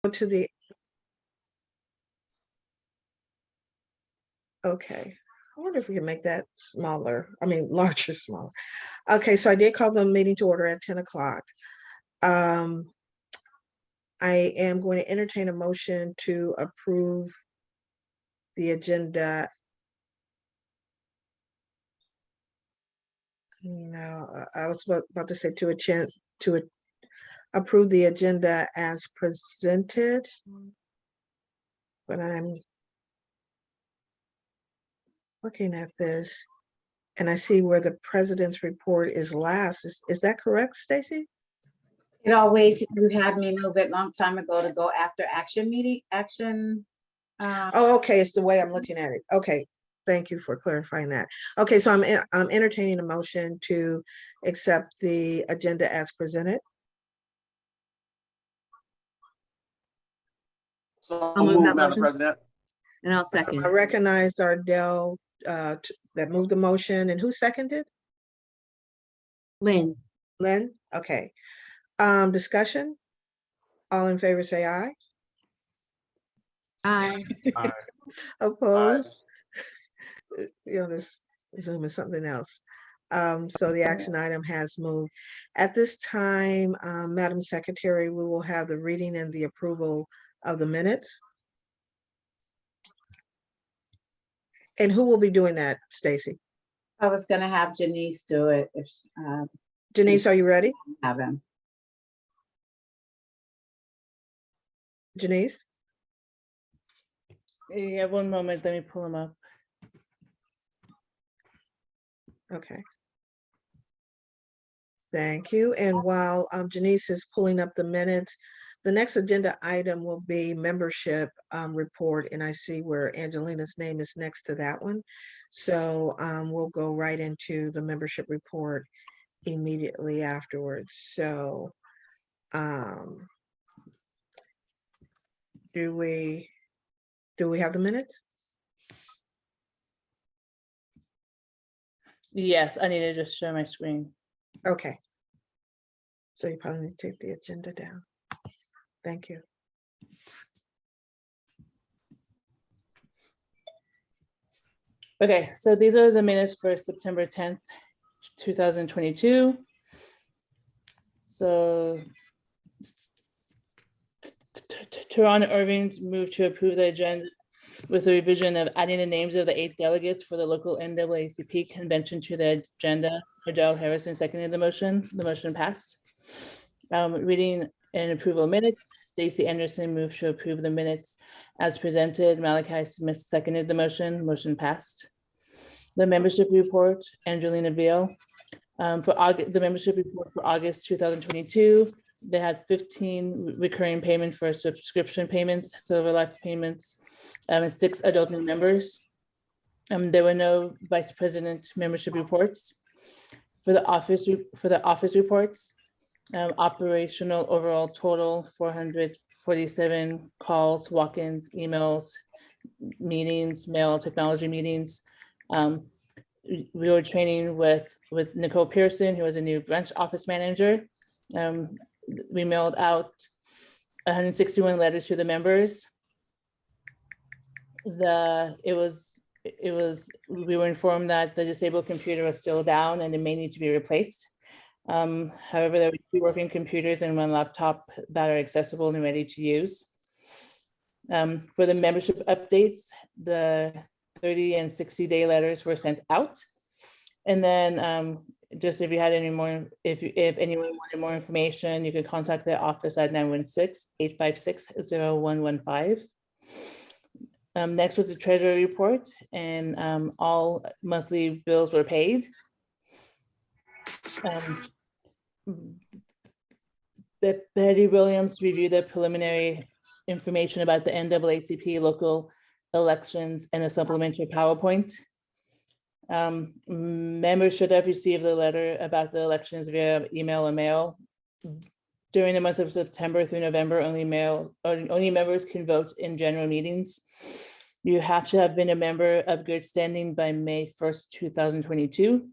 to the, okay. I wonder if we can make that smaller, I mean, larger, smaller. Okay, so I did call the meeting to order at 10 o'clock. I am going to entertain a motion to approve the agenda. No, I was about to say to approve the agenda as presented, but I'm looking at this and I see where the president's report is last. Is that correct, Stacy? It always, you had me move it long time ago to go after action meeting, action. Oh, okay, it's the way I'm looking at it. Okay, thank you for clarifying that. Okay, so I'm entertaining a motion to accept the agenda as presented. So I'll move moved, that Madam motion. President. And I'll second. I recognized Ardell that moved the motion, and who seconded? Lynn, Lynn? Okay. Discussion? All in favor say aye. aye. Aye. Opposed? You know, this Zoom is something else. So the action item has moved. At this time, Madam Secretary, we will have the reading and the approval of the minutes. And who will be doing that, Stacy? I was gonna have Janice do it if Janice, are you ready? have him. Janice? Yeah, one moment, let me pull them up. Okay. Thank you. And while Janice is pulling up the minutes, the next agenda item will be membership report. And I see where Angelina's name is next to that one. So we'll go right into the membership report immediately afterwards. So do we have the minutes? Yes, I need to just share my screen. Okay. So you probably need to take the agenda down. Thank you. Okay, so these are the minutes for September 10th, 2022. So Teron Irving's moved to approve the agenda with the revision of adding the names of the 8 delegates for the local NAACP convention to the agenda. Ardell Harrison seconded the motion. The motion passed. Reading and approval of minutes. Stacy Anderson moved to approve the minutes as presented. Malachi Smith seconded the motion. Motion passed. The membership report, Angelina Veal. For August, the membership report for August 2022, they had 15 recurring payments for subscription payments, Silver Life payments, and 6 adult new members. There were no vice president membership reports. For the office reports, operational overall total 447 calls, walk-ins, emails, meetings, mail, technology meetings. We were training with Nicole Pearson, who was a new branch office manager. We mailed out 161 letters to the members. We were informed that the disabled computer was still down and it may need to be replaced. However, there were 2 working computers and 1 laptop that are accessible and ready to use. For the membership updates, the 30 and 60-day letters were sent out. And then just if you had any more, if anyone wanted more information, you could contact the office at 916-856-0115. Next was the Treasury Report, and all monthly bills were paid. Betty Williams reviewed the preliminary information about the NAACP local elections and a supplementary PowerPoint. Members should have received the letter about the elections via email or mail. During the month of September through November, only members can vote in general meetings. You have to have been a member of good standing by May 1st, 2022.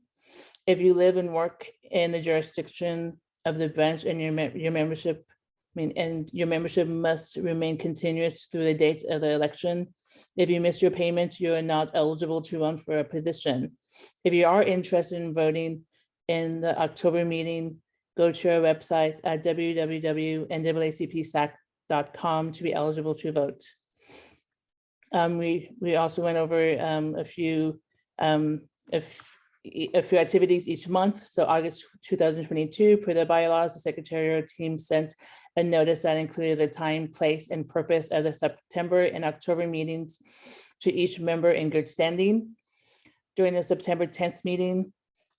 If you live and work in the jurisdiction of the branch and your membership and your membership must remain continuous through the date of the election. If you miss your payment, you are not eligible to run for a position. If you are interested in voting in the October meeting, go to our website at www.naacpsac.com to be eligible to vote. We also went over a few activities each month. So August 2022, per the bylaws, the secretarial team sent a notice that included the time, place, and purpose of the September and October meetings to each member in good standing. During the September 10th meeting,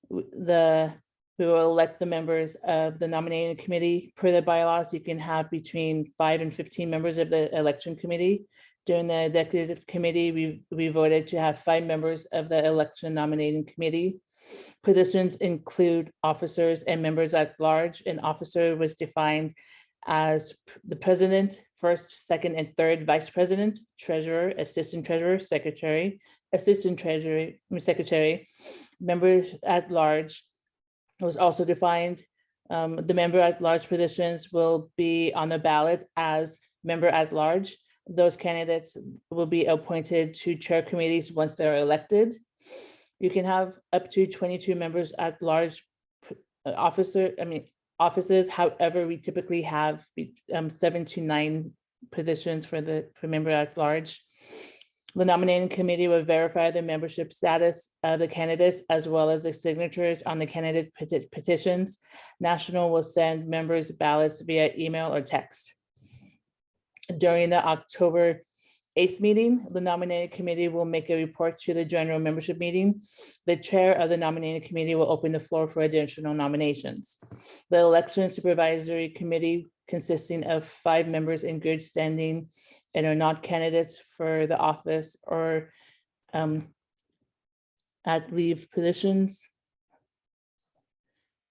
we will elect the members of the nominating committee. Per the bylaws, you can have between 5 and 15 members of the election committee. During the executive committee, we voted to have 5 members of the election nominating committee. Positions include officers and members at large. An officer was defined as the president, first, second, and third vice president, treasurer, assistant treasurer, secretary, secretary. Members at large was also defined. The member at large positions will be on the ballot as member at large. Those candidates will be appointed to chair committees once they're elected. You can have up to 22 members at large offices. However, we typically have 7 to 9 positions for member at large. The nominating committee will verify the membership status of the candidates as well as the signatures on the candidate petitions. National will send members ballots via email or text. During the October 8th meeting, the nominating committee will make a report to the general membership meeting. The chair of the nominating committee will open the floor for additional nominations. The election supervisory committee, consisting of 5 members in good standing and are not candidates for the office or at leave positions.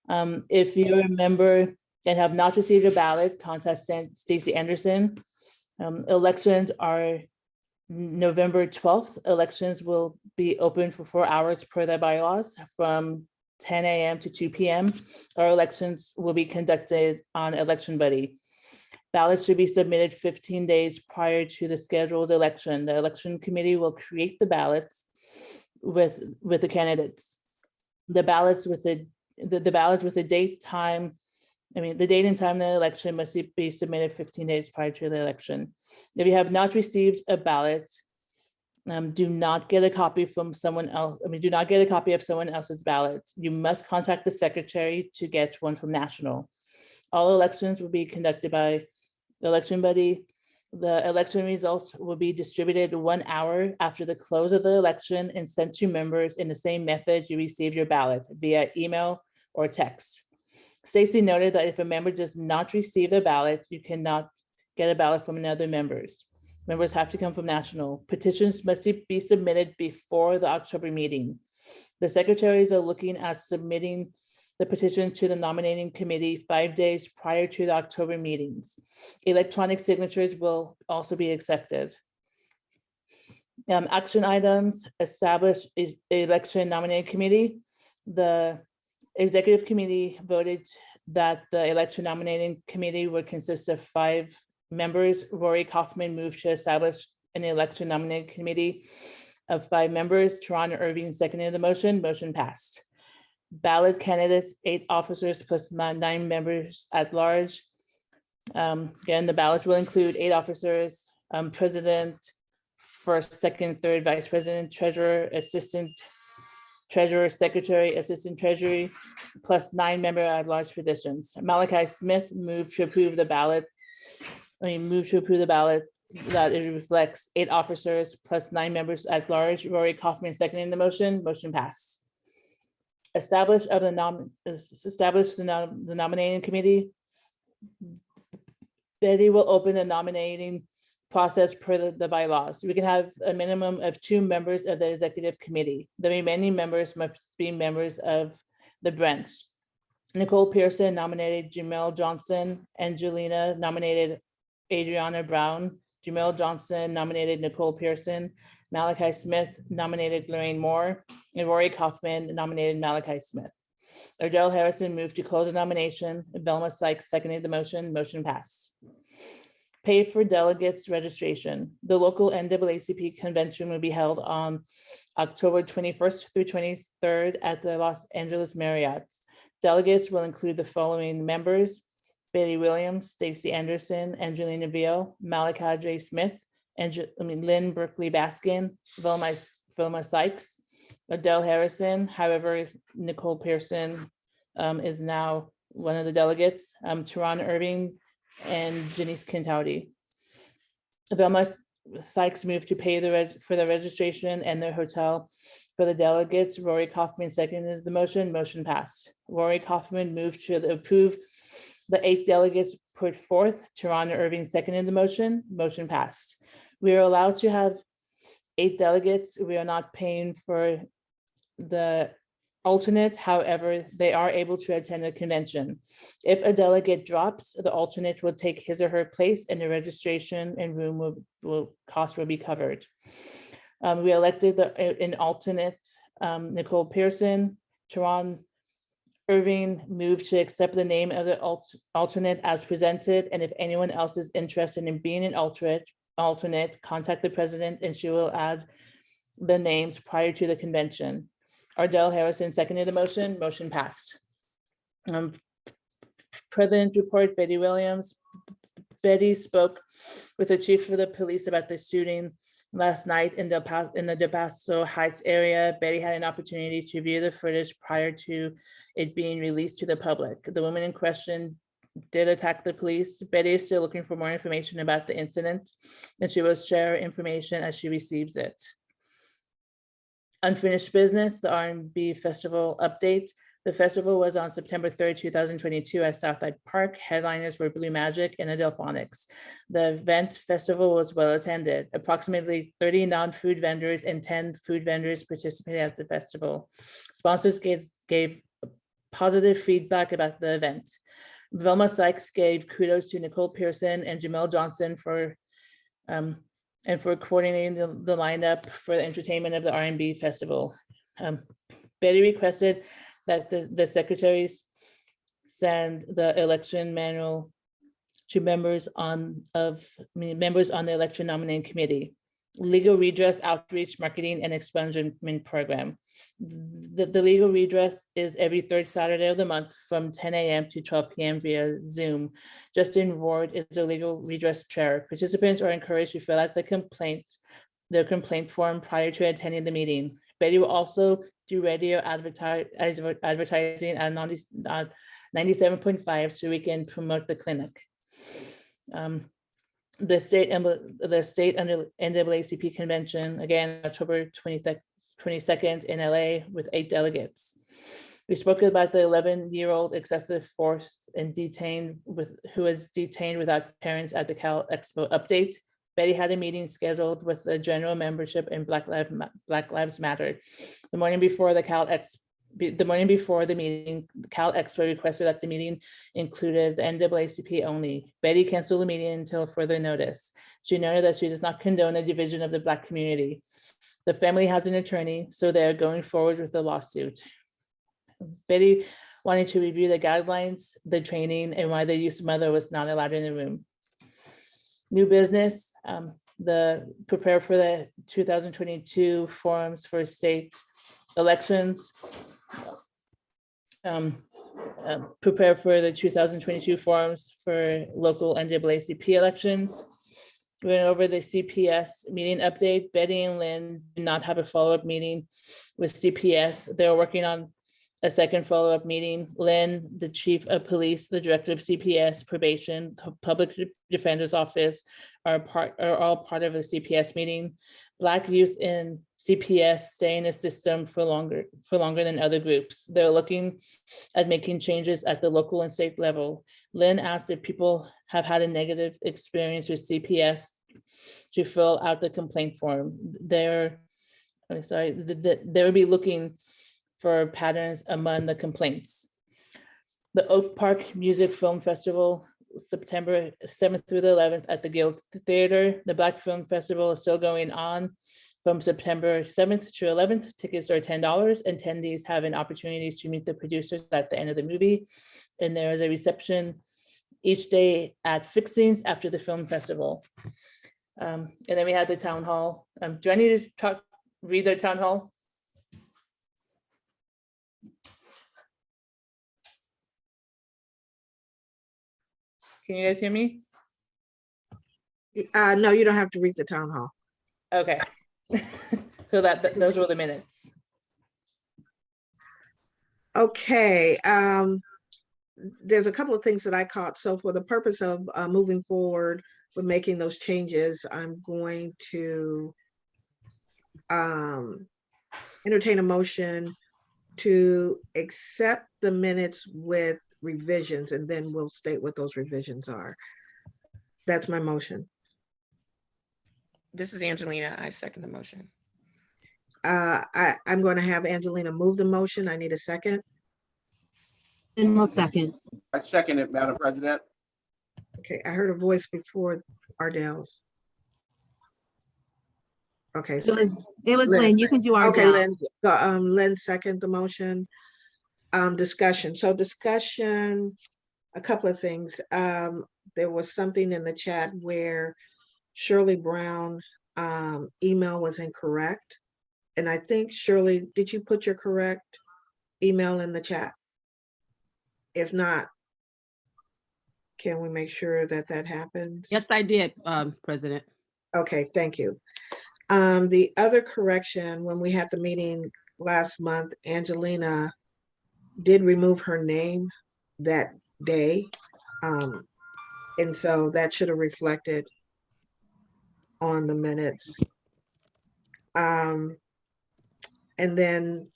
If you're a member and have not received a ballot, contact Stacy Anderson. Elections are November 12th. Elections will be open for 4 hours per the bylaws from 10 a.m. to 2 p.m. Our elections will be conducted on Election Buddy. Ballots should be submitted 15 days prior to the scheduled election. The election committee will create the ballots with the candidates. The ballots with the date, time, the date and time of the election must be submitted 15 days prior to the election. If you have not received a ballot, do not get a copy from someone else. Do not get a copy of someone else's ballot. You must contact the secretary to get one from National. All elections will be conducted by the Election Buddy. The election results will be distributed 1 hour after the close of the election and sent to members in the same method you received your ballot, via email or text. Stacy noted that if a member does not receive a ballot, you cannot get a ballot from another members. Members have to come from National. Petitions must be submitted before the October meeting. The secretaries are looking at submitting the petition to the nominating committee 5 days prior to the October meetings. Electronic signatures will also be accepted. Action items: establish election nominating committee. The executive committee voted that the election nominating committee would consist of 5 members. Rory Kaufman moved to establish an election nominating committee of 5 members. Toronto Irving seconded the motion. Motion passed. Ballot candidates: 8 officers plus 9 members at large. Again, the ballot will include 8 officers: president, first, second, third vice president, treasurer, assistant treasurer, secretary, assistant treasury, plus 9 member at large positions. Malachi Smith moved to approve the ballot. That it reflects 8 officers plus 9 members at large. Rory Kaufman seconding the motion. Motion passed. Establish the nominating committee. Betty will open the nominating process per the bylaws. We can have a minimum of 2 members of the executive committee. The remaining members must be members of the branch. Nicole Pearson nominated Jamel Johnson. Angelina nominated Adriana Brown. Jamel Johnson nominated Nicole Pearson. Malachi Smith nominated Lorraine Moore. And Rory Kaufman nominated Malachi Smith. Ardell Harrison moved to close the nomination. Velma Sykes seconded the motion. Motion passed. Pay for delegates registration. The local NAACP convention will be held on October 21st through 23rd at the Los Angeles Marriott. Delegates will include the following members: Betty Williams, Stacy Anderson, Angelina Vio, Malika J. Smith, Lynn Berkeley Baskin, Velma Sykes, Adele Harrison. However, Nicole Pearson is now one of the delegates, Teron Irving, and Janice Quintauti. Velma Sykes moved to pay for the registration and their hotel for the delegates. Rory Kaufman seconded the motion. Motion passed. Rory Kaufman moved to approve the 8 delegates put forth. Teron Irving seconded the motion. Motion passed. We are allowed to have 8 delegates. We are not paying for the alternate. However, they are able to attend the convention. If a delegate drops, the alternate will take his or her place, and the registration and room cost will be covered. We elected an alternate, Nicole Pearson. Teron Irving moved to accept the name of the alternate as presented, and if anyone else is interested in being an alternate, contact the president and she will add the names prior to the convention. Ardell Harrison seconded the motion. Motion passed. President report, Betty Williams. Betty spoke with the chief of the police about the shooting last night in the Del Paso Heights area. Betty had an opportunity to view the footage prior to it being released to the public. The woman in question did attack the police. Betty is still looking for more information about the incident, and she will share information as she receives it. Unfinished business, the R&B Festival update. The festival was on September 3rd, 2022 at Southside Park. Headliners were Blue Magic and Adelphonics. The event festival was well attended. Approximately 30 non-food vendors and 10 food vendors participated at the festival. Sponsors gave positive feedback about the event. Velma Sykes gave kudos to Nicole Pearson and Jamel Johnson for coordinating the lineup for the entertainment of the R&B festival. Betty requested that the secretaries send the election manual to members on the election nominating committee. Legal redress outreach, marketing, and expungement program. The legal redress is every 3rd Saturday of the month from 10 a.m. to 12 p.m. via Zoom. Justin Ward is the legal redress chair. Participants are encouraged to fill out their complaint form prior to attending the meeting. Betty will also do radio advertising at 97.5 so we can promote the clinic. The state NAACP convention, again, October 22nd in LA with 8 delegates. We spoke about the 11-year-old excessive force and who was detained without parents at the Cal Expo update. Betty had a meeting scheduled with the general membership in Black Lives Matter. The morning before the meeting, Cal Expo requested that the meeting included the NAACP only. Betty canceled the meeting until further notice. She noted that she does not condone the division of the Black community. The family has an attorney, so they are going forward with the lawsuit. Betty wanted to review the guidelines, the training, and why the youth mother was not allowed in the room. New business, prepare for the 2022 forums for state elections. Prepare for the 2022 forums for local NAACP elections. We went over the CPS meeting update. Betty and Lynn did not have a follow-up meeting with CPS. They're working on a second follow-up meeting. Lynn, the chief of police, the director of CPS, probation, the public defender's office are all part of the CPS meeting. Black youth in CPS stay in the system for longer than other groups. They're looking at making changes at the local and state level. Lynn asked if people have had a negative experience with CPS to fill out the complaint form. They'll be looking for patterns among the complaints. The Oak Park Music Film Festival, September 7th through the 11th at the Guild Theater. The Black Film Festival is still going on. from September 7th to 11th. Tickets are $10. Attendees have an opportunity to meet the producers at the end of the movie. And there is a reception each day at Fixings after the film festival. And then we have the town hall. Do I need to read the town hall? Can you guys hear me? No, you don't have to read the town hall. Okay. So those were the minutes. Okay, there's a couple of things that I caught. So for the purpose of moving forward with making those changes, I'm going to entertain a motion to accept the minutes with revisions, and then we'll state what those revisions are. That's my motion. This is Angelina. I second the motion. I'm going to have Angelina move the motion. I need a second. And we'll second. I second it, Madam President. Okay, I heard a voice before Ardell's. Okay. It was Lynn. Lynn. You can do our Okay, job. Lynn second the motion. Discussion. So discussion, a couple of things. There was something in the chat where Shirley Brown email was incorrect. And I think, Shirley, did you put your correct email in the chat? If not, can we make sure that that happens? Yes, I did, President. Okay, thank you. The other correction, when we had the meeting last month, Angelina did remove her name that day. And so that should have reflected on the minutes. And then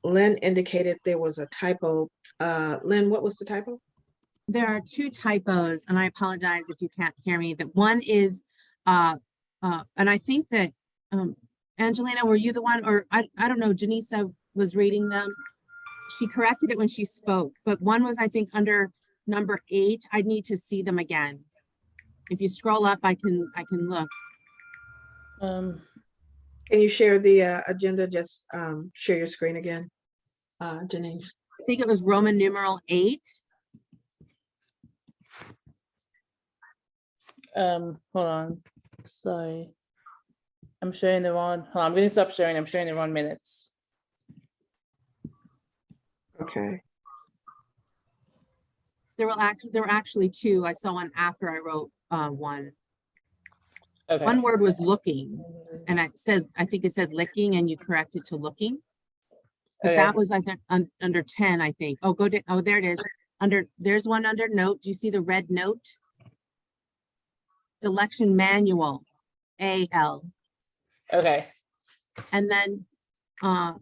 Lynn indicated there was a typo. Lynn, what was the typo? There are two typos, and I apologize if you can't hear me. That one is, and I think that, Angelina, were you the one, or I don't know, Janisa was reading them. She corrected it when she spoke, but one was, I think, under number 8. I need to see them again. If you scroll up, I can look. Can you share the agenda? Just share your screen again, Janice. I think it was Roman numeral 8. Hold on. Sorry. I'm sharing the wrong. Hold on, I'm gonna stop sharing. I'm sharing the wrong minutes. Okay. There were actually 2. I saw one after I wrote one. Okay. One word was looking, and I think it said licking, and you corrected to looking. But Okay. that was, I think, under 10, I think. Oh, oh, there it is. There's one under note. Do you see the red note? Selection manual, AL. Okay. And then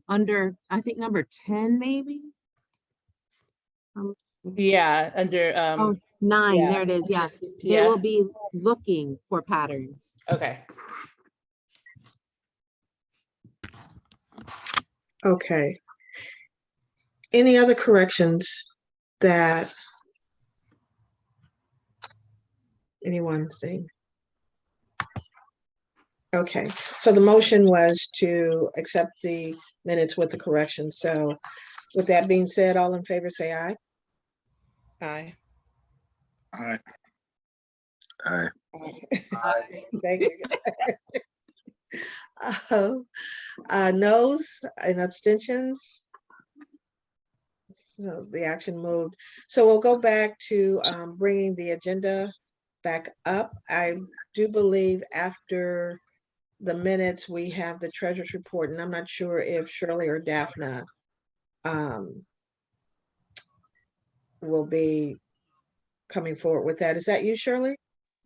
under, I think, number 10, maybe? Yeah, under Oh, 9, yeah, there it is, yeah. They yeah. will be looking for patterns. Okay. Okay. Any other corrections that anyone seen? Okay, so the motion was to accept the minutes with the corrections. So with that being said, all in favor say aye. Aye. Aye. Aye. Aye. Thank you. Noes and abstentions. So the action moved. So we'll go back to bringing the agenda back up. I do believe after the minutes, we have the treasurer's report, and I'm not sure if Shirley or Daphne will be coming forward with that. Is that you, Shirley?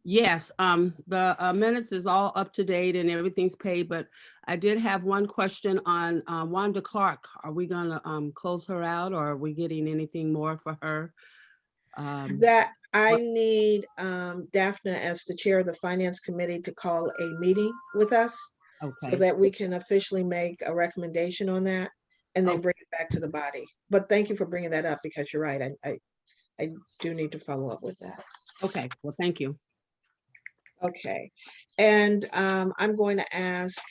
Yes, the minutes is all up to date and everything's paid, but I did have one question on Wanda Clark. Are we gonna close her out, or are we getting anything more for her? That I need Daphne as the chair of the finance committee to call a meeting with us so Okay, that we can officially make a recommendation on that and then Okay. bring it back to the body. But thank you for bringing that up, because you're right. I do need to follow up with that. okay, well, thank you. Okay, and I'm going to ask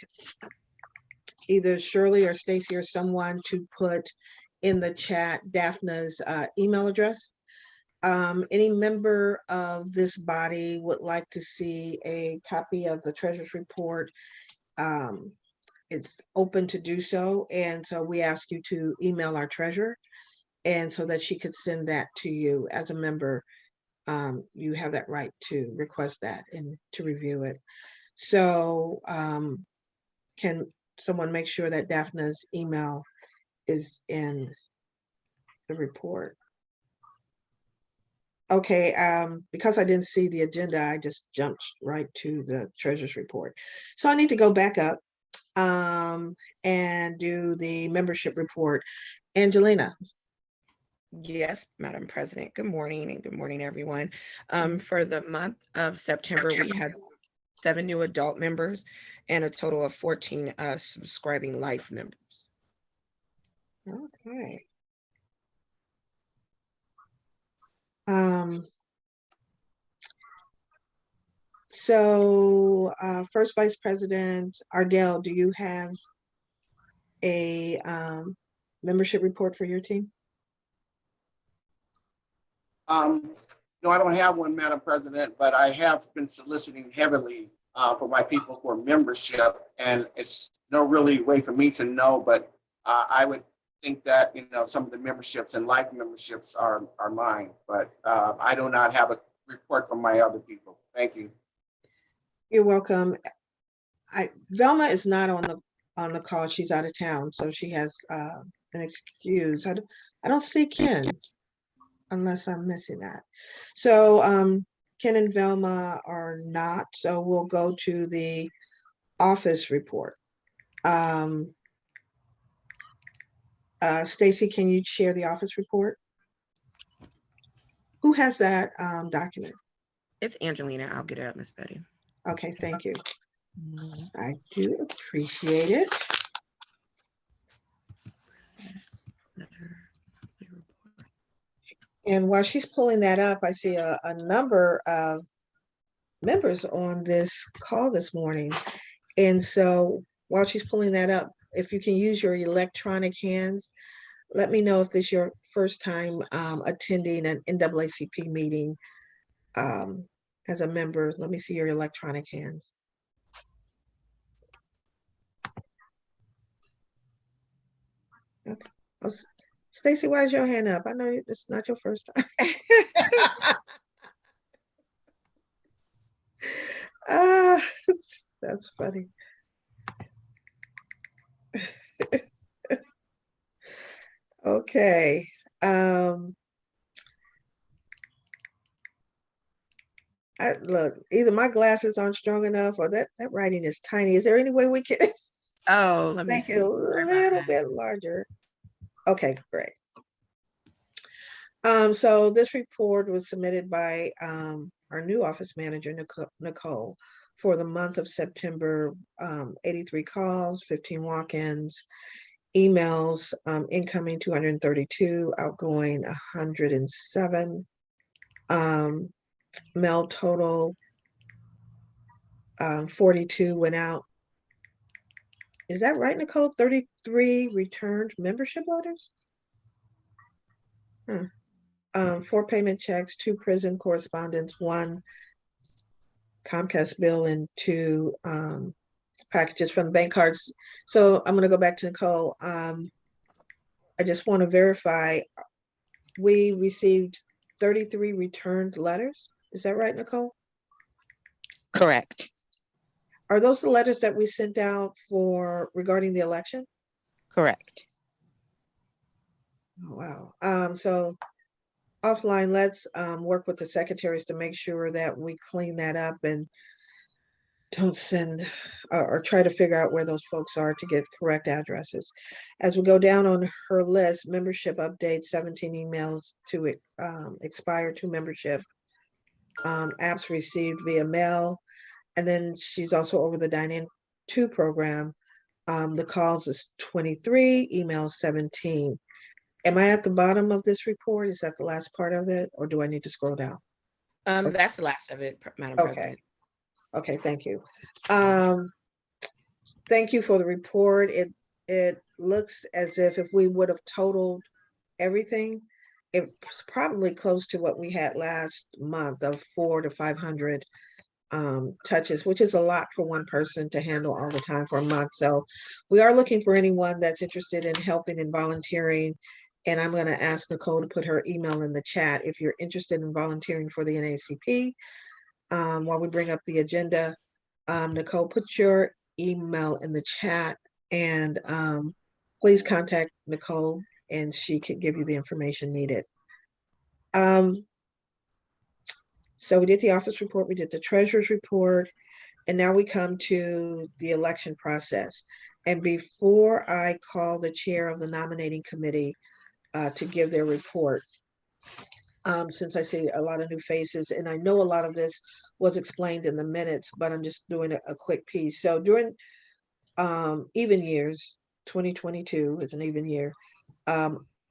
either Shirley or Stacy or someone to put in the chat Daphna's email address. Any member of this body would like to see a copy of the Treasurer's Report. It's open to do so, and so we ask you to email our treasurer, and so that she could send that to you as a member. You have that right to request that and to review it. So can someone make sure that Daphna's email is in the report? Okay, because I didn't see the agenda, I just jumped right to the Treasurer's Report. So I need to go back up and do the membership report. Angelina. Yes, Madam President. Good morning and good morning, everyone. For the month of September, we had 7 new adult members and a total of 14 subscribing life members. Okay. So First Vice President Ardell, do you have a membership report for your team? No, I don't have one, Madam President, but I have been soliciting heavily for my people for membership, and it's no really way for me to know, but I would think that, you know, some of the memberships and life memberships are mine, but I do not have a report from my other people. Thank you. You're welcome. Velma is not on the call. She's out of town, so she has an excuse. I don't see Ken, unless I'm missing that. So Ken and Velma are not, so we'll go to the office report. Stacy, can you share the office report? Who has that document? It's Angelina. I'll get it up, Miss Betty. Okay, thank you. I do appreciate it. And while she's pulling that up, I see a number of members on this call this morning. And so while she's pulling that up, if you can use your electronic hands, let me know if this is your first time attending an NAACP meeting as a member. Let me see your electronic hands. Okay. Stacy, why is your hand up? I know it's not your first time. That's funny. Okay. Look, either my glasses aren't strong enough or that writing is tiny. Is there any way we can Oh, let me make see. it a Sorry about little that. bit larger? Okay, great. So this report was submitted by our new office manager, Nicole, for the month of September. 83 calls, 15 walk-ins, emails incoming 232, outgoing 107, mail total 42 went out. Is that right, Nicole? 33 returned membership letters? 4 payment checks, 2 prison correspondence, 1 Comcast bill, and 2 packages from bank cards. So I'm going to go back to Nicole. I just want to verify, we received 33 returned letters. Is that right, Nicole? Correct. Are those the letters that we sent out regarding the election? Correct. Oh, wow. So offline, let's work with the secretaries to make sure that we clean that up and don't send or try to figure out where those folks are to get correct addresses. As we go down on her list, membership updates, 17 emails to expire to membership, apps received via mail, and then she's also over the Dine-In 2 program. The calls is 23, emails 17. Am I at the bottom of this report? Is that the last part of it, or do I need to scroll down? That's the last of it, Madam Okay. President. Okay, thank you. Thank you for the report. It looks as if we would have totaled everything, it's probably close to what we had last month of 400 to 500 touches, which is a lot for one person to handle all the time for a month. So we are looking for anyone that's interested in helping and volunteering. And I'm going to ask Nicole to put her email in the chat if you're interested in volunteering for the NAACP. While we bring up the agenda, Nicole, put your email in the chat, and please contact Nicole and she could give you the information needed. So we did the office report, we did the treasurer's report, and now we come to the election process. And before I call the chair of the nominating committee to give their report, since I see a lot of new faces, and I know a lot of this was explained in the minutes, but I'm just doing a quick piece. So during even years, 2022 is an even year,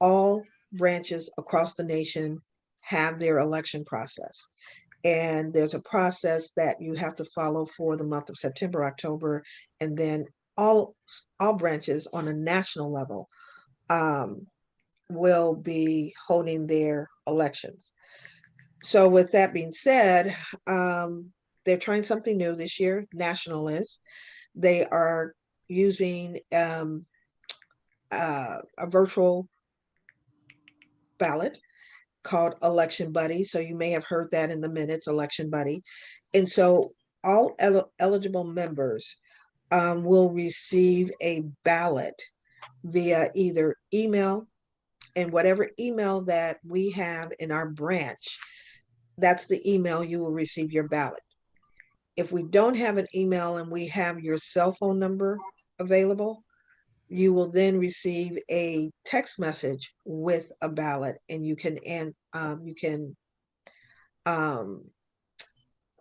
all branches across the nation have their election process. And there's a process that you have to follow for the month of September, October, and then all branches on a national level will be holding their elections. So with that being said, they're trying something new this year, national is. They are using a virtual ballot called Election Buddy. So you may have heard that in the minutes, Election Buddy. And so all eligible members will receive a ballot via either email, and whatever email that we have in our branch, that's the email you will receive your ballot. If we don't have an email and we have your cell phone number available, you will then receive a text message with a ballot, and you can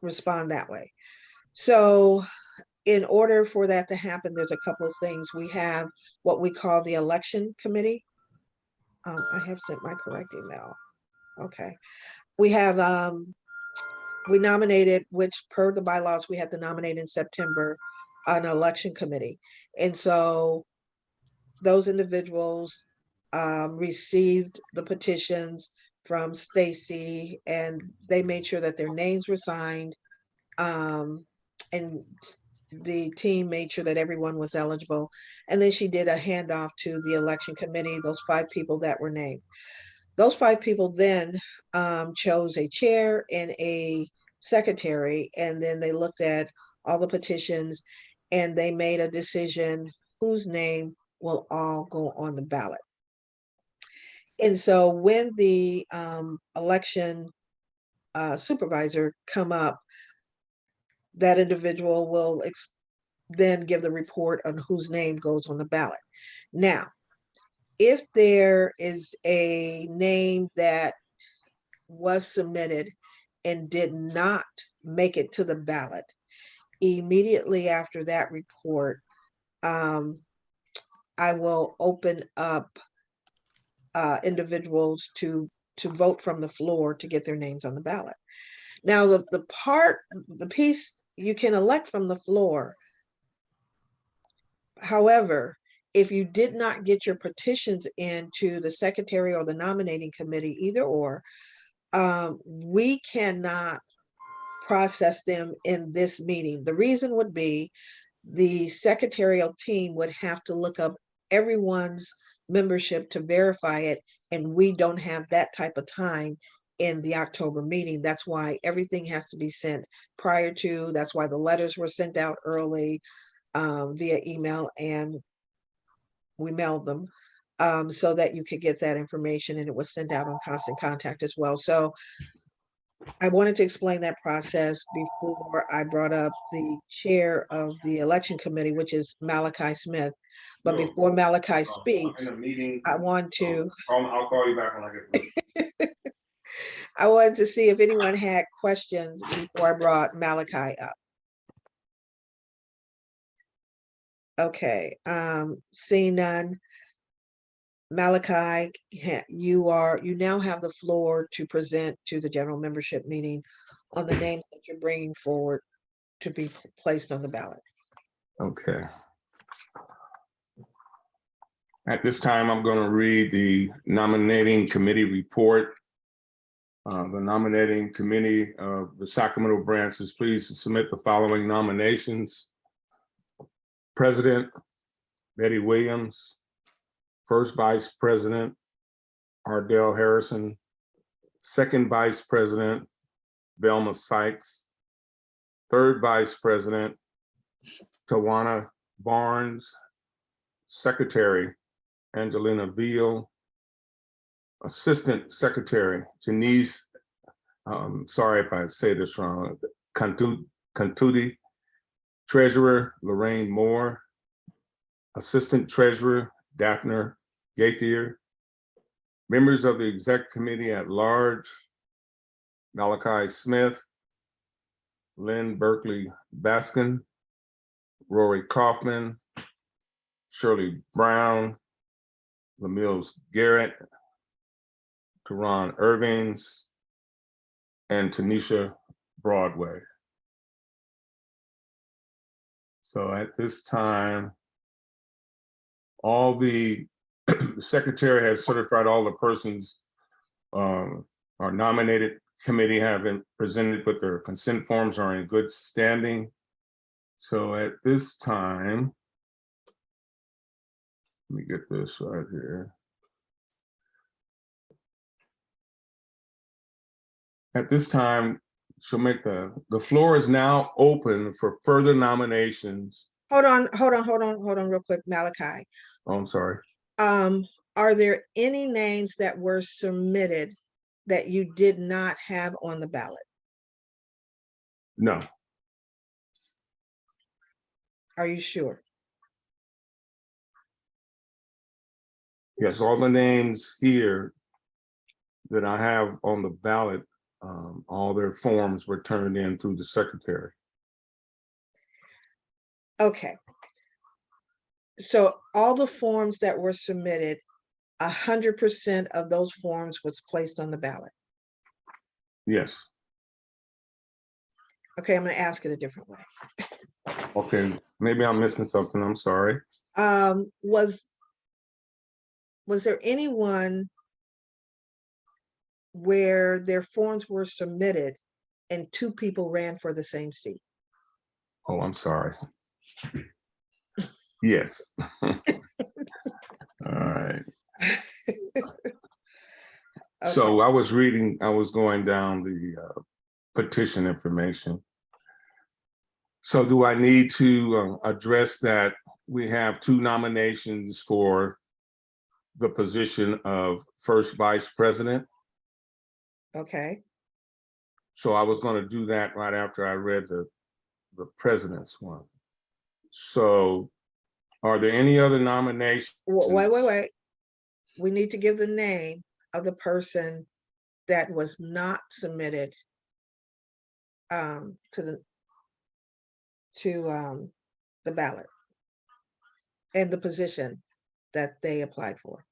respond that way. So in order for that to happen, there's a couple of things. We have what we call the election committee. I have sent my correct email. Okay. We have, we nominated, which per the bylaws, we had to nominate in September, an election committee. And so those individuals received the petitions from Stacy, and they made sure that their names were signed. And the team made sure that everyone was eligible. And then she did a handoff to the election committee, those 5 people that were named. Those 5 people then chose a chair and a secretary, and then they looked at all the petitions and they made a decision whose name will all go on the ballot. And so when the election supervisor come up, that individual will then give the report on whose name goes on the ballot. Now, if there is a name that was submitted and did not make it to the ballot, immediately after that report, I will open up individuals to vote from the floor to get their names on the ballot. Now, the piece you can elect from the floor. However, if you did not get your petitions into the secretary or the nominating committee, either or, we cannot process them in this meeting. The reason would be the secretarial team would have to look up everyone's membership to verify it, and we don't have that type of time in the October meeting. That's why everything has to be sent prior to. That's why the letters were sent out early via email, and we mailed them so that you could get that information, and it was sent out on Constant Contact as well. So I wanted to explain that process before I brought up the chair of the election committee, which is Malachi Smith. But before Malachi speaks, I want to, I'll call you back when I get. I wanted to see if anyone had questions before I brought Malachi up. Okay, seeing none. Malachi, you now have the floor to present to the general membership meeting on the names that you're bringing forward to be placed on the ballot. Okay. At this time, I'm going to read the nominating committee report. The nominating committee of the Sacramento branch is pleased to submit the following nominations. President, Betty Williams. First Vice President, Ardell Harrison. Second Vice President, Velma Sykes. Third Vice President, Tawana Barnes. Secretary, Angelina Veal. Assistant Secretary, Janice, sorry if I say this wrong, Cantuti. Treasurer, Lorraine Moore. Assistant Treasurer, Daphne Gaithier. Members of the Exec Committee at Large, Malachi Smith, Lynn Berkeley Baskin, Rory Kaufman, Shirley Brown, Lamills Garrett, Teron Irvings, and Tanisha Broadway. So at this time, all the secretary has certified all the persons our nominated committee have been presented with their consent forms are in good standing. So at this time, let me get this right here. At this time, she'll make the floor is now open for further nominations. Hold on real quick, Malachi. Oh, I'm sorry. Are there any names that were submitted that you did not have on the ballot? No, Are you sure? yes, all the names here that I have on the ballot, all their forms were turned in through the secretary. Okay. So all the forms that were submitted, 100% of those forms was placed on the ballot. Yes. Okay, I'm gonna ask it a different way. Okay, maybe I'm missing something. I'm sorry. Was there anyone where their forms were submitted and two people ran for the same seat? Oh, I'm sorry. Yes. All right. So I was going down the petition information. So do I need to address that we have two nominations for the position of first vice president? Okay, So I was going to do that right after I read the president's one. So are there any other nominations? wait. We need to give the name of the person that was not submitted to the ballot and the position that they applied for.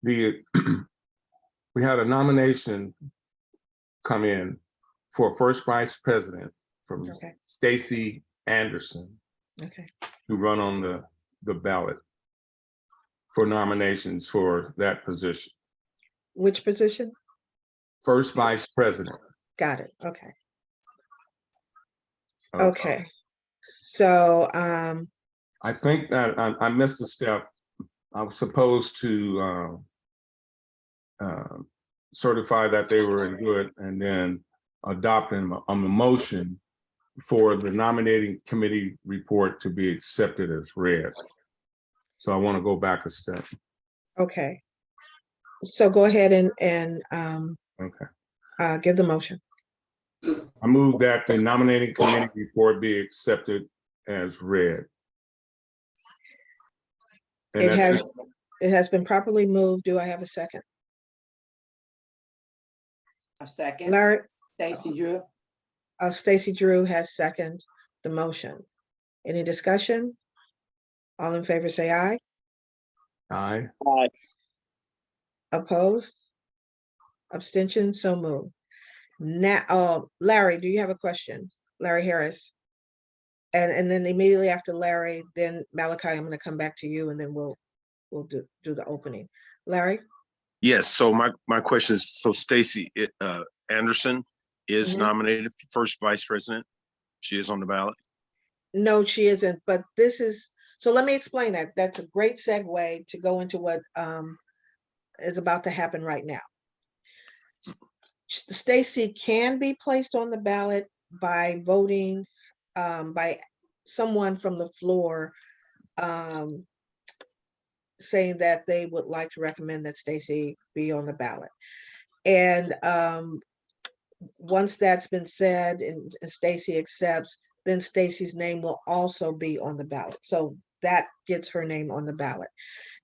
We had a nomination come in for first vice president from Okay. Stacy Anderson Okay, to run on the ballot for nominations for that position. which position? First vice president. Got it. Okay. Okay. So I think that I missed a step. I was supposed to certify that they were in good and then adopting a motion for the nominating committee report to be accepted as read. So I want to go back a step. okay. So go ahead and Okay. give the motion. I move that the nominating committee report be accepted as read. And It has been properly moved. Do I have a second? A second. Larry, Stacy Drew. Stacy Drew has seconded the motion. Any discussion? All in favor, say aye. aye. Opposed? Abstention, so moved. Now, Larry, do you have a question? Larry Harris? And then immediately after Larry, then Malachi, I'm gonna come back to you and then we'll do the opening. Larry? Yes, so my question is, so Stacy Anderson is Mhm. nominated for first vice president? She is on the ballot? No, she isn't, but this is, so let me explain that. That's a great segue to go into what is about to happen right now. Stacy can be placed on the ballot by voting by someone from the floor saying that they would like to recommend that Stacy be on the ballot. And once that's been said and Stacy accepts, then Stacy's name will also be on the ballot. So that gets her name on the ballot.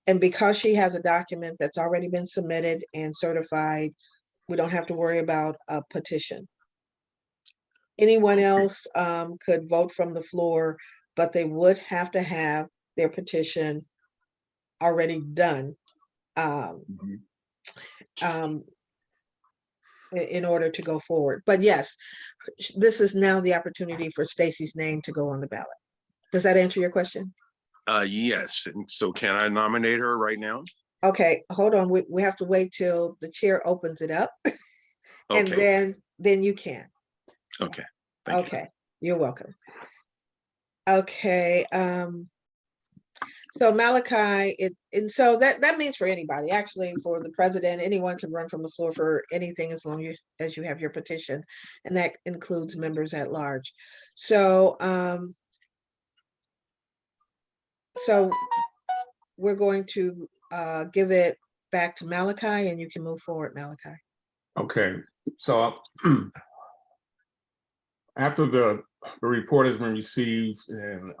And because she has a document that's already been submitted and certified, we don't have to worry about a petition. Anyone else could vote from the floor, but they would have to have their petition already done in order to go forward. But yes, this is now the opportunity for Stacy's name to go on the ballot. Does that answer your question? Yes, and so can I nominate her right now? Okay, hold on. We have to wait till the chair opens it up. And Okay, then you can. okay. Thank you. Okay, you're welcome. Okay, so Malachi, and so that means for anybody, actually for the president, anyone can run from the floor for anything as long as you have your petition, and that includes members at large. So, so we're going to give it back to Malachi, and you can move forward, Malachi. Okay, so after the report has been received and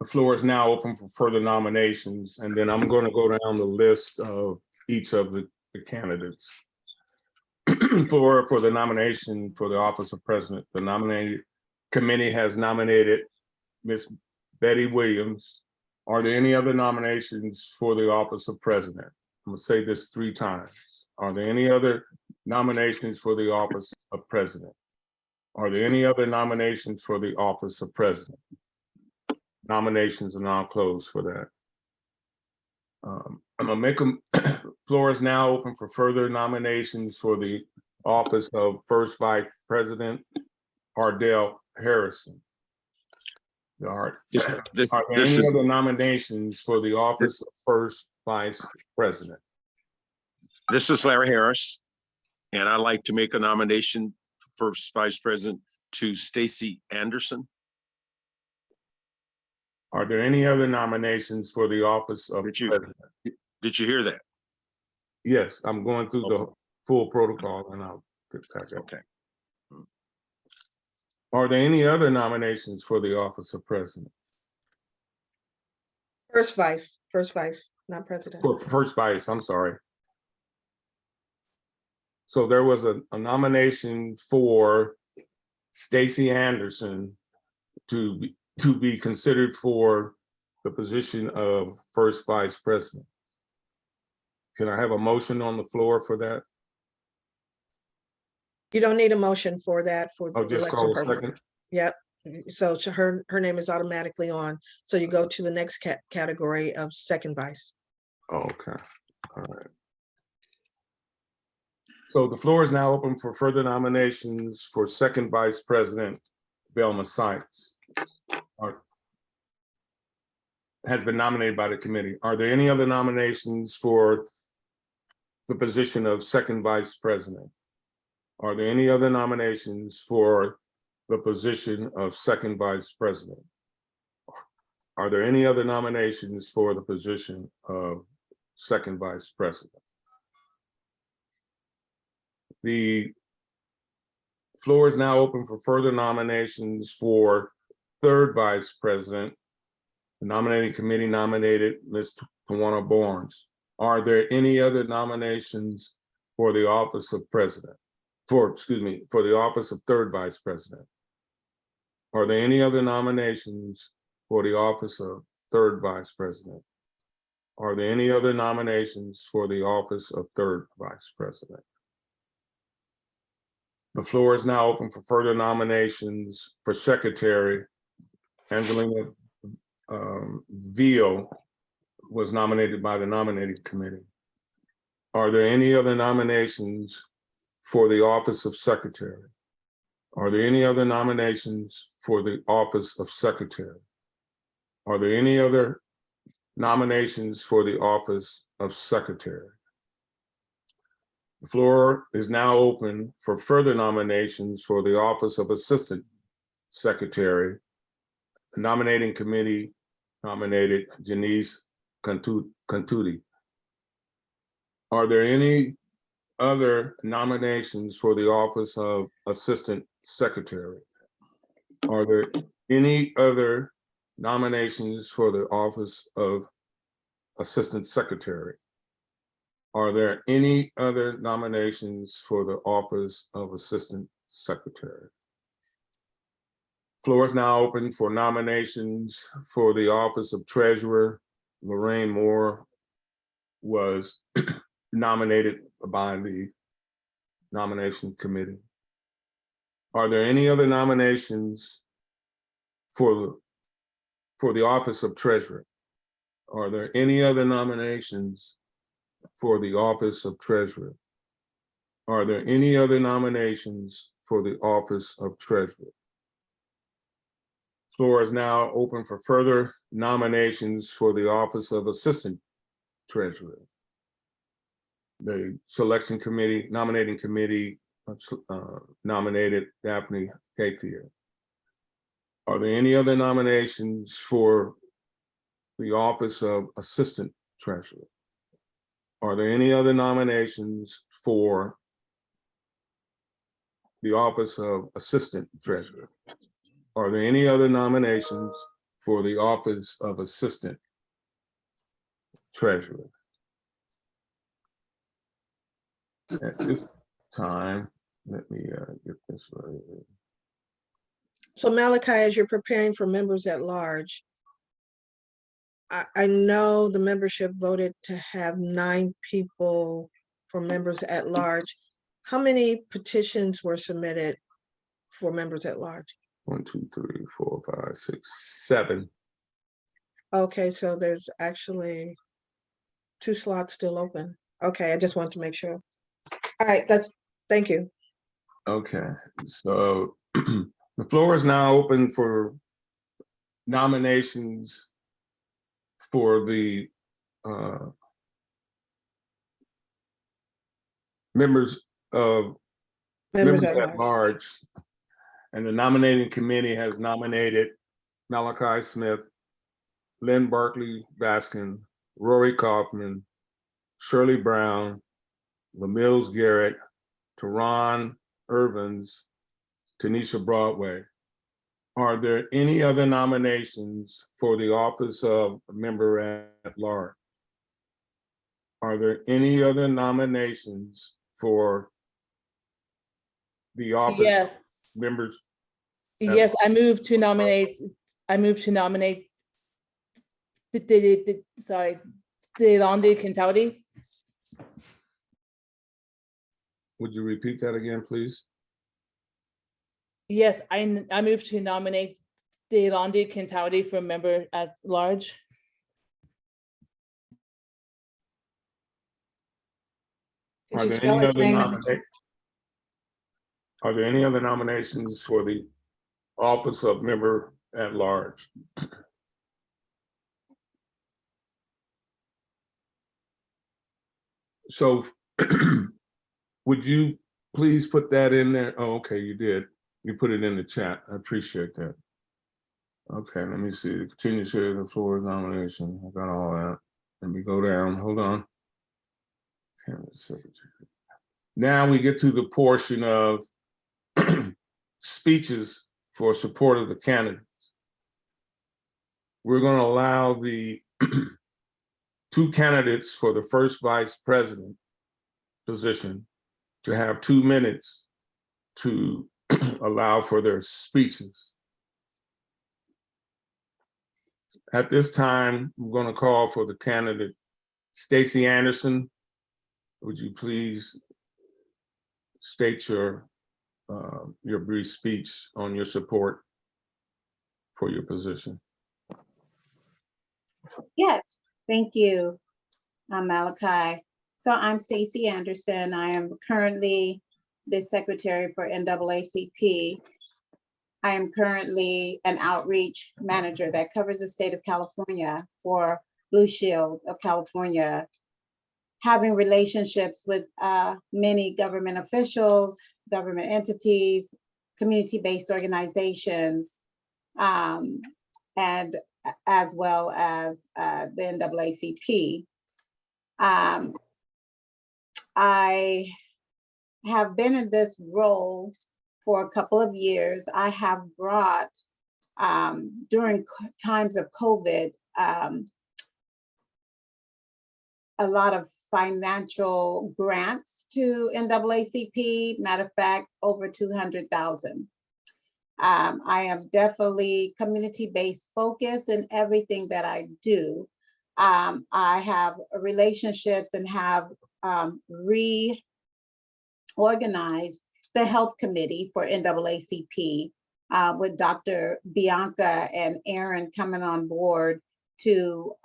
the floor is now open for further nominations, and then I'm going to go down the list of each of the candidates for the nomination for the office of president. The nominating committee has nominated Ms. Betty Williams. Are there any other nominations for the office of president? I'm gonna say this 3 times. Are there any other nominations for the office of president? Are there any other nominations for the office of president? Nominations are now closed for that. I'm gonna make them, floor is now open for further nominations for the office of first vice president, Ardell Harrison. Are there any other nominations for the office of first vice president? This is Larry Harris, and I'd like to make a nomination for first vice president to Stacy Anderson. Are there any other nominations for the office of president? Did you hear that? Yes, I'm going through the full protocol and I'll get back up. Okay. Are there any other nominations for the office of president? First vice, not president. For first vice, I'm sorry. So there was a nomination for Stacy Anderson to be considered for the position of first vice president. Can I have a motion on the floor for that? You don't need a motion for that for the I'll just election call a purpose. second. Yep. So her name is automatically on. So you go to the next category of second vice. Okay, all right. So the floor is now open for further nominations for second vice president, Velma Sykes. Has been nominated by the committee. Are there any other nominations for the position of second vice president? Are there any other nominations for the position of second vice president? Are there any other nominations for the position of second vice president? The floor is now open for further nominations for third vice president. The nominating committee nominated Ms. Tawana Barnes. Are there any other nominations for the office of president? For the office of third vice president? Are there any other nominations for the office of third vice president? Are there any other nominations for the office of third vice president? The floor is now open for further nominations for secretary. Angelina Vio was nominated by the nominating committee. Are there any other nominations for the office of secretary? Are there any other nominations for the office of secretary? Are there any other nominations for the office of secretary? The floor is now open for further nominations for the office of assistant secretary. The nominating committee nominated Janice Cantucci. Are there any other nominations for the office of assistant secretary? Are there any other nominations for the office of assistant secretary? Are there any other nominations for the office of assistant secretary? Floor is now open for nominations for the office of treasurer. Lorraine Moore was nominated by the nomination committee. Are there any other nominations for the office of treasurer? Are there any other nominations for the office of treasurer? Are there any other nominations for the office of treasurer? Floor is now open for further nominations for the office of assistant treasurer. The selection committee, nominating committee nominated Daphne Cathier. Are there any other nominations for the office of assistant treasurer? Are there any other nominations for the office of assistant treasurer? Are there any other nominations for the office of assistant treasurer? At this time, let me get this right. So Malachi, as you're preparing for members at large, I know the membership voted to have 9 people for members at large. How many petitions were submitted for members at large? 1, 2, 3, 4, 5, 6, 7. Okay, so there's actually 2 slots still open. Okay, I just want to make sure. All right, thank you. Okay, so the floor is now open for nominations for the members at large. And the nominating committee has nominated Malachi Smith, Lynn Barkley Baskin, Rory Kaufman, Shirley Brown, LaMills Garrett, Teron Irvins, Tanisha Broadway. Are there any other nominations for the office of member at large? Are there any other nominations for the office Yes. of members? Yes, I move to nominate Delonde Quintaudy. Would you repeat that again, please? Yes, I move to nominate Delonde Quintaudy for member at large. Could Are you there spell any his other name in the chat? Are there any other nominations for the office of member at large? So would you please put that in there? Oh, okay, you did. You put it in the chat. I appreciate that. Okay, let me see. Continue to share the floor nomination. I got all that. Let me go down. Hold on. Now we get to the portion of speeches for support of the candidates. We're going to allow the 2 candidates for the first vice president position to have 2 minutes to allow for their speeches. At this time, I'm going to call for the candidate, Stacy Anderson. Would you please state your your brief speech on your support for your position. Yes, thank you, Malachi. So I'm Stacy Anderson. I am currently the secretary for NAACP. I am currently an outreach manager that covers the state of California for Blue Shield of California, having relationships with many government officials, government entities, community-based organizations, and as well as the NAACP. I have been in this role for a couple of years. I have brought, during times of COVID, a lot of financial grants to NAACP. Matter of fact, over 200,000. I am definitely community-based focused in everything that I do. I have relationships and have reorganized the health committee for NAACP with Dr. Bianca and Aaron coming on board to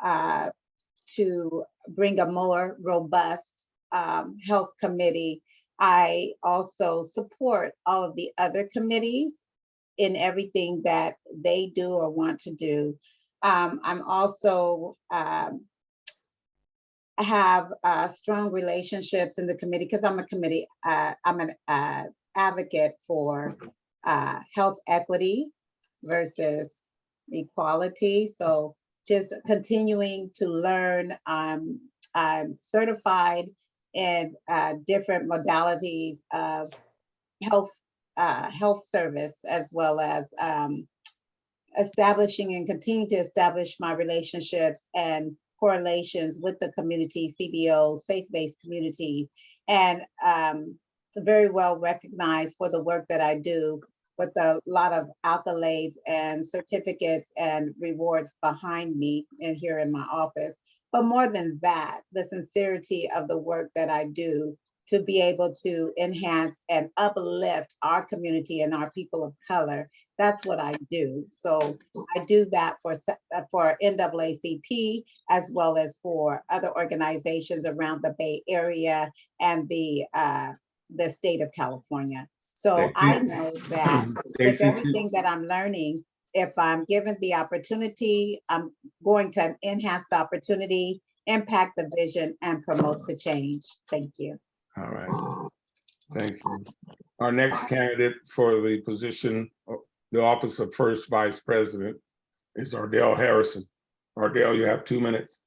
bring a more robust health committee. I also support all of the other committees in everything that they do or want to do. I'm also have strong relationships in the committee because I'm a committee, I'm an advocate for health equity versus equality. So just continuing to learn. I'm certified in different modalities of health service, as well as establishing and continue to establish my relationships and correlations with the community, CBOs, faith-based communities, and very well recognized for the work that I do with a lot of accolades and certificates and rewards behind me and here in my office. But more than that, the sincerity of the work that I do to be able to enhance and uplift our community and our people of color. That's what I do. So I do that for NAACP, as well as for other organizations around the Bay Area and the state of California. So I know that with everything that I'm learning, if I'm given the opportunity, I'm going to enhance the opportunity, impact the vision, and promote the change. Thank you. All right. Thank you. Our next candidate for the position, the office of First Vice President, is Ardell Harrison. Ardell, you have 2 minutes.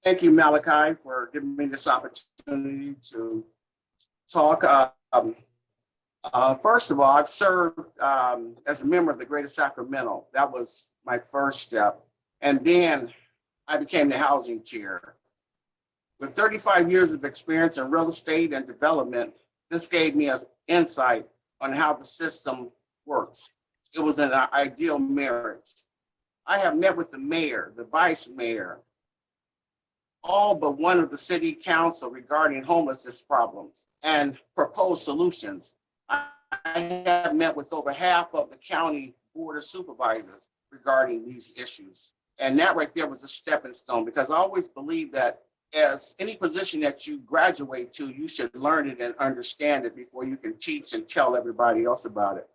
Thank you, Malachi, for giving me this opportunity to talk. First of all, I've served as a member of the Greater Sacramento. That was my first step. And then I became the housing chair. With 35 years of experience in real estate and development, this gave me an insight on how the system works. It was an ideal marriage. I have met with the mayor, the vice mayor, all but one of the city council regarding homelessness problems and proposed solutions. I have met with over half of the county board of supervisors regarding these issues. And that right there was a stepping stone, because I always believe that as any position that you graduate to, you should learn it and understand it before you can teach and tell everybody else about it.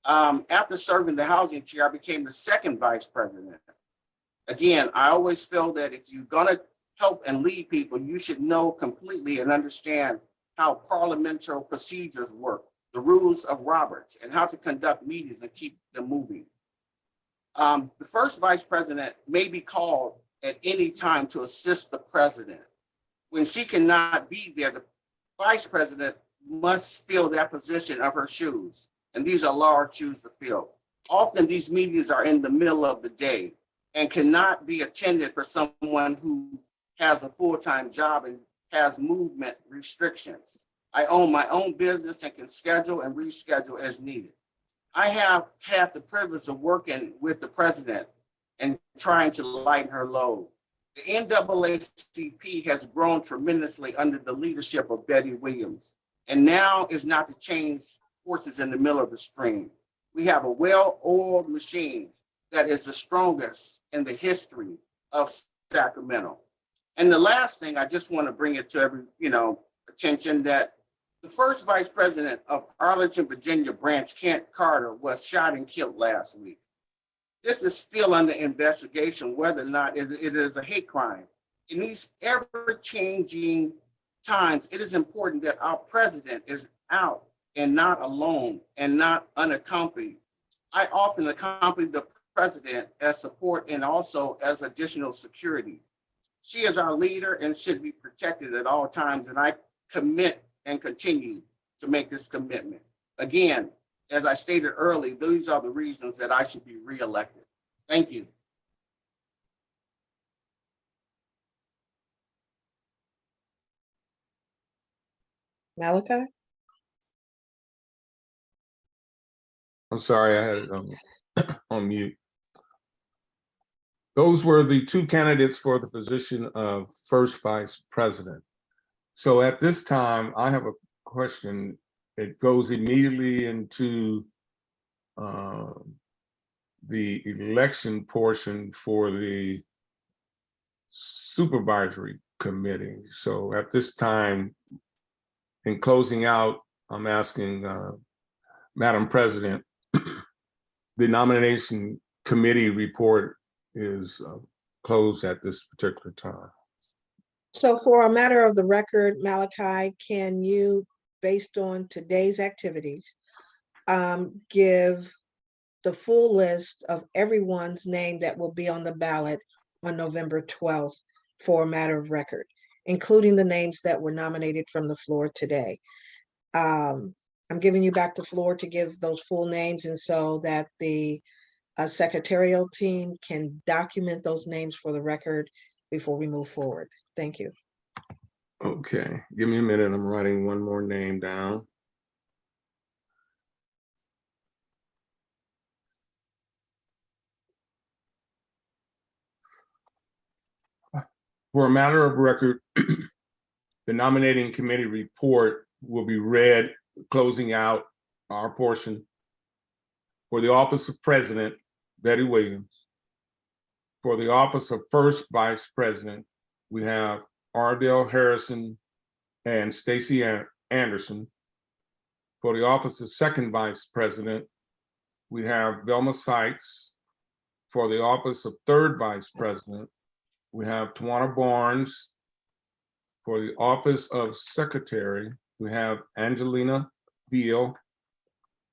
After serving the housing chair, I became the second vice president. Again, I always feel that if you're gonna help and lead people, you should know completely and understand how parliamentary procedures work, the rules of Roberts, and how to conduct meetings and keep them moving. The first vice president may be called at any time to assist the president. When she cannot be there, the vice president must fill that position of her shoes. And these are large shoes to fill. Often these meetings are in the middle of the day and cannot be attended for someone who has a full-time job and has movement restrictions. I own my own business and can schedule and reschedule as needed. I have had the privilege of working with the president and trying to lighten her load. The NAACP has grown tremendously under the leadership of Betty Williams. And now is not to change horses in the middle of the stream. We have a well-oiled machine that is the strongest in the history of Sacramento. And the last thing, I just want to bring it to every, attention that the first vice president of Arlington, Virginia branch, Kent Carter, was shot and killed last week. This is still under investigation whether or not it is a hate crime. In these ever-changing times, it is important that our president is out and not alone and not unaccompanied. I often accompany the president as support and also as additional security. She is our leader and should be protected at all times, and I commit and continue to make this commitment. Again, as I stated earlier, these are the reasons that I should be reelected. Thank you. Malachi? I'm sorry, I had it on mute. Those were the two candidates for the position of first vice president. So at this time, I have a question. It goes immediately into the election portion for the supervisory committee. So at this time, in closing out, I'm asking Madam President, the nomination committee report is closed at this particular time. So for a matter of the record, Malachi, can you, based on today's activities, give the full list of everyone's name that will be on the ballot on November 12th for a matter of record, including the names that were nominated from the floor today? I'm giving you back the floor to give those full names, and so that the secretarial team can document those names for the record before we move forward. Thank you. Okay, give me a minute. I'm writing one more name down. For a matter of record, the nominating committee report will be read, closing out our portion. For the office of president, Betty Williams. For the office of first vice president, we have Ardell Harrison and Stacy Anderson. For the office of second vice president, we have Velma Sykes. For the office of third vice president, we have Tawana Barnes. For the office of secretary, we have Angelina Beal.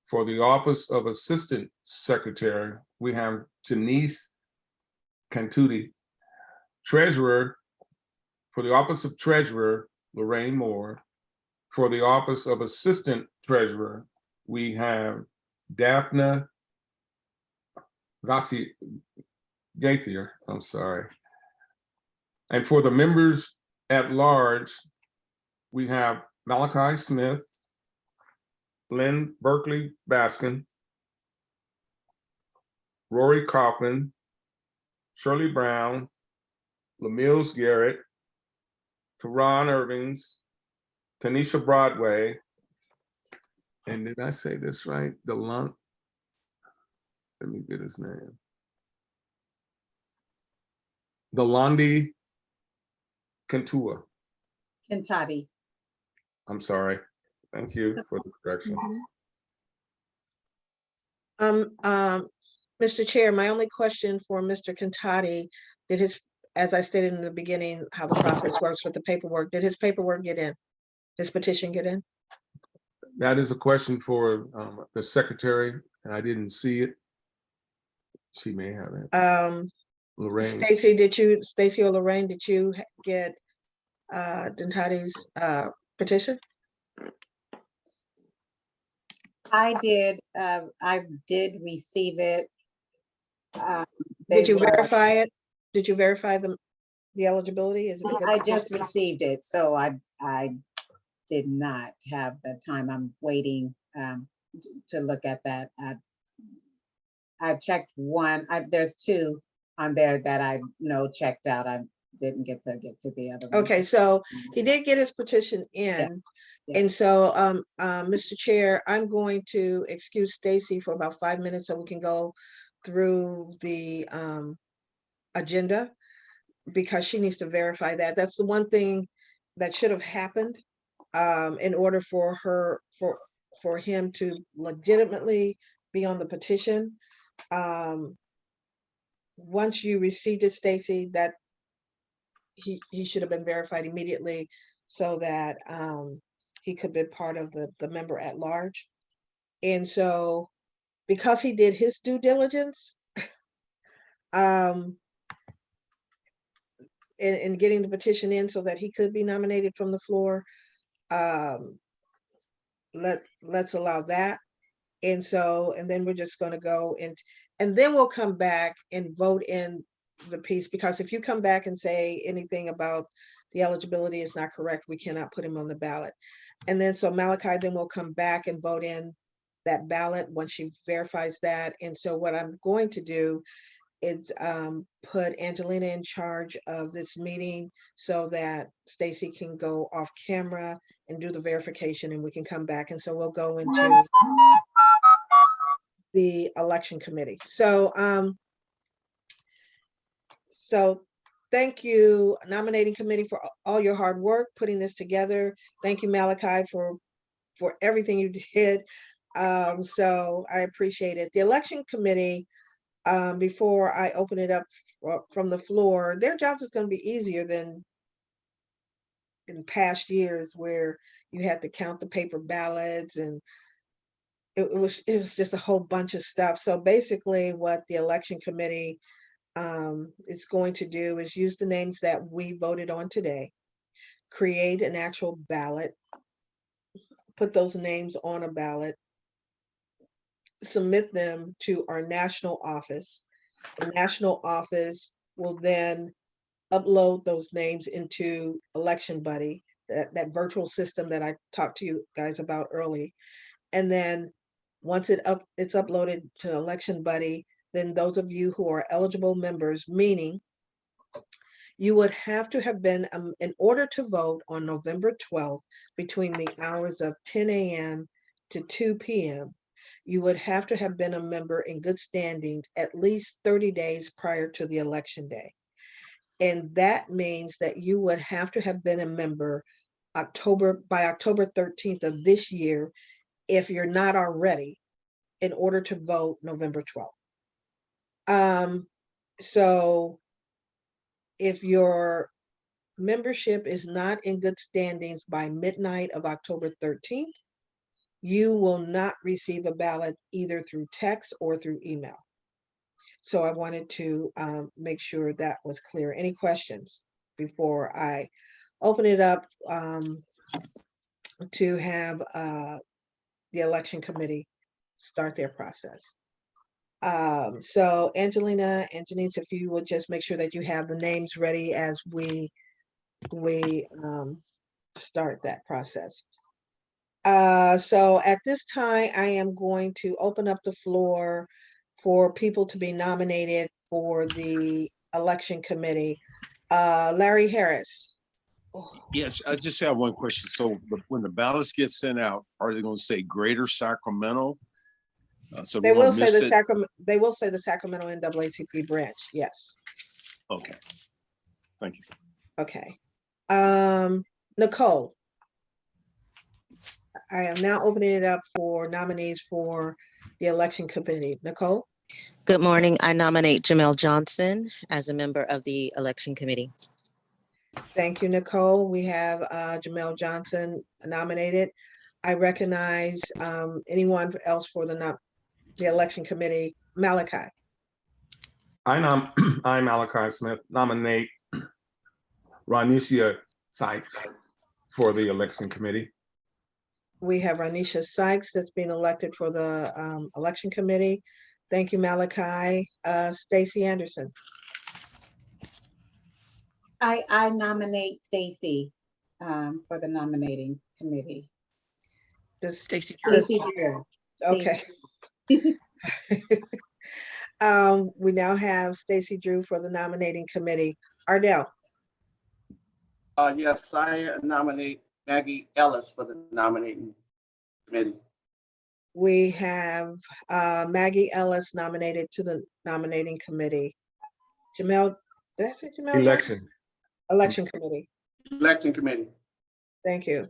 For the office of assistant secretary, we have Janice Cantucci. Treasurer, for the office of treasurer, Lorraine Moore. For the office of assistant treasurer, we have Daphne Gaithier, I'm sorry. And for the members at large, we have Malachi Smith, Lynn Berkeley Baskin, Rory Kaufman, Shirley Brown, LaMills Garrett, Teron Irvings, Tanisha Broadway, and did I say this right? Let me get his name. Delandi Kentua. Kentati. I'm sorry. Thank you for the correction. Mr. Chair, my only question for Mr. Cantati, as I stated in the beginning, how the process works with the paperwork, did his paperwork get in? His petition get in? That is a question for the secretary, and I didn't see it. She may have it. Lorraine. Stacy or Lorraine, did you get Dentati's petition? I did receive it. Did you verify it? Did you verify the eligibility? I just received it, so I did not have the time. I'm waiting to look at that. I checked one. There's two on there that I know checked out. didn't get to the other one. Okay, so he did get his petition in. Yeah. And so, Mr. Chair, I'm going to excuse Stacy for about 5 minutes so we can go through the agenda, because she needs to verify that. That's the one thing that should have happened in order for him to legitimately be on the petition. Once you received it, Stacy, that he should have been verified immediately so that he could be part of the member at large. And so, because he did his due diligence in getting the petition in so that he could be nominated from the floor, let's allow that. And so, and then we're just going to go and then we'll come back and vote in the piece, because if you come back and say anything about the eligibility is not correct, we cannot put him on the ballot. And then so Malachi, then we'll come back and vote in that ballot once she verifies that. And so what I'm going to do is put Angelina in charge of this meeting so that Stacy can go off camera and do the verification, and we can come back. And so we'll go into the election committee. So thank you, nominating committee, for all your hard work putting this together. Thank you, Malachi, for everything you did. So I appreciate it. The election committee, before I open it up from the floor, their jobs is going to be easier than in past years where you had to count the paper ballots, and it was just a whole bunch of stuff. So basically what the election committee is going to do is use the names that we voted on today, create an actual ballot, put those names on a ballot, submit them to our national office. The national office will then upload those names into Election Buddy, that virtual system that I talked to you guys about early. And then once it's uploaded to Election Buddy, then those of you who are eligible members, meaning you would have to have been, in order to vote on November 12th, between the hours of 10 a.m. to 2 p.m., you would have to have been a member in good standings at least 30 days prior to the election day. And that means that you would have to have been a member by October 13th of this year, if you're not already, in order to vote November 12th. So if your membership is not in good standings by midnight of October 13th, you will not receive a ballot either through text or through email. So I wanted to make sure that was clear. Any questions before I open it up to have the election committee start their process? So Angelina and Janice, if you would just make sure that you have the names ready as we start that process. So at this time, I am going to open up the floor for people to be nominated for the election committee. Larry Harris. Yes, I just have one question. So when the ballots get sent out, are they going to say Greater Sacramento? So They we will won't say miss the it? Sacramento. They will say the Sacramento NAACP branch. Yes. Okay. Thank you. Okay. Nicole. I am now opening it up for nominees for the election committee. Nicole. Good morning. I nominate Jamel Johnson as a member of the election committee. Thank you, Nicole. We have Jamel Johnson nominated. I recognize anyone else for the election committee. Malachi. I, Malachi Smith, nominate Ronisha Sykes for the election committee. We have Ronisha Sykes that's being elected for the election committee. Thank you, Malachi. Stacy Anderson. I nominate Stacy for the nominating committee. Stacy. Stacy Drew. Okay. We now have Stacy Drew for the nominating committee. Ardell. Yes, I nominate Maggie Ellis for the nominating committee. We have Maggie Ellis nominated to the nominating committee. Jamel, did I say Jamel? Johnson? Election. Election committee. Election committee. Thank you.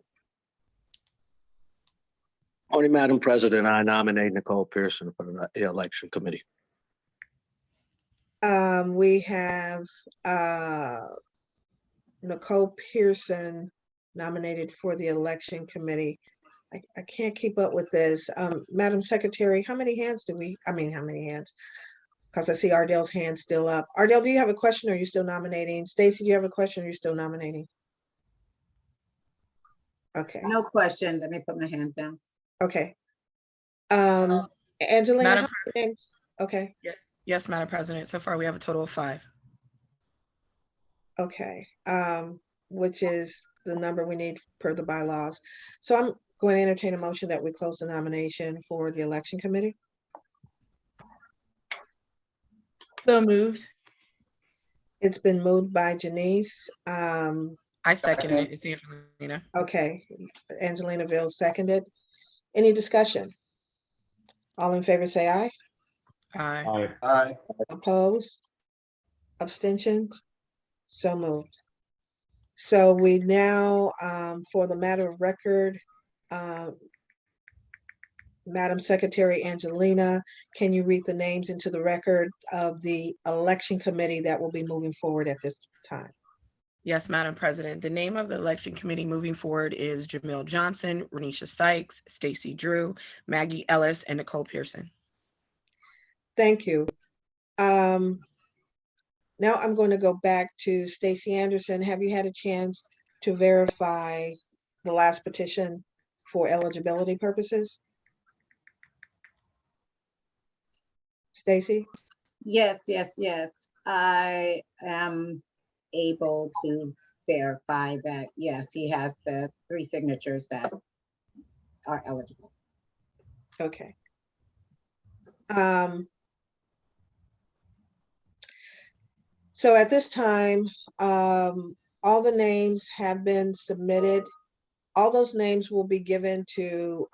Only Madam President, I nominate Nicole Pearson for the election committee. We have Nicole Pearson nominated for the election committee. I can't keep up with this. Madam Secretary, how many hands do we, how many hands? Because I see Ardell's hand still up. Ardell, do you have a question or are you still nominating? Stacy, do you have a question or are you still nominating? Okay, No question. Let me put my hands down. okay. Angelina, Madam how many names? Okay, Yes, Madam President. So far, we have a total of 5. okay. Which is the number we need per the bylaws. So I'm going to entertain a motion that we close the nomination for the election committee. So moved. It's been moved by Janice. I seconded it. It's Angelina. Okay, Angelina Ville seconded. Any discussion? All in favor say aye. Aye. Aye. Aye. Opposed? Abstentions? So moved. So we now, for the matter of record, Madam Secretary Angelina, can you read the names into the record of the election committee that will be moving forward at this time? Yes, Madam President. The name of the election committee moving forward is Jamel Johnson, Renisha Sykes, Stacy Drew, Maggie Ellis, and Nicole Pearson. Thank you. Now I'm going to go back to Stacy Anderson. Have you had a chance to verify the last petition for eligibility purposes? Stacy? Yes, yes, yes. I am able to verify that, yes, he has the 3 signatures that are eligible. Okay. So at this time, all the names have been submitted. All those names will be given to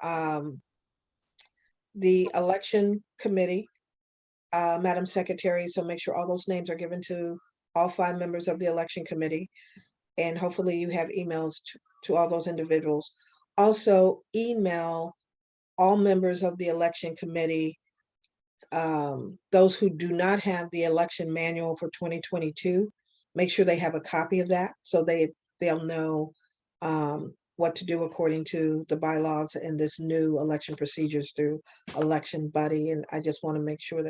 the election committee, Madam Secretary. So make sure all those names are given to all 5 members of the election committee. And hopefully you have emails to all those individuals. Also email all members of the election committee, those who do not have the election manual for 2022, make sure they have a copy of that so they'll know what to do according to the bylaws and this new election procedures through Election Buddy. And I just want to make sure that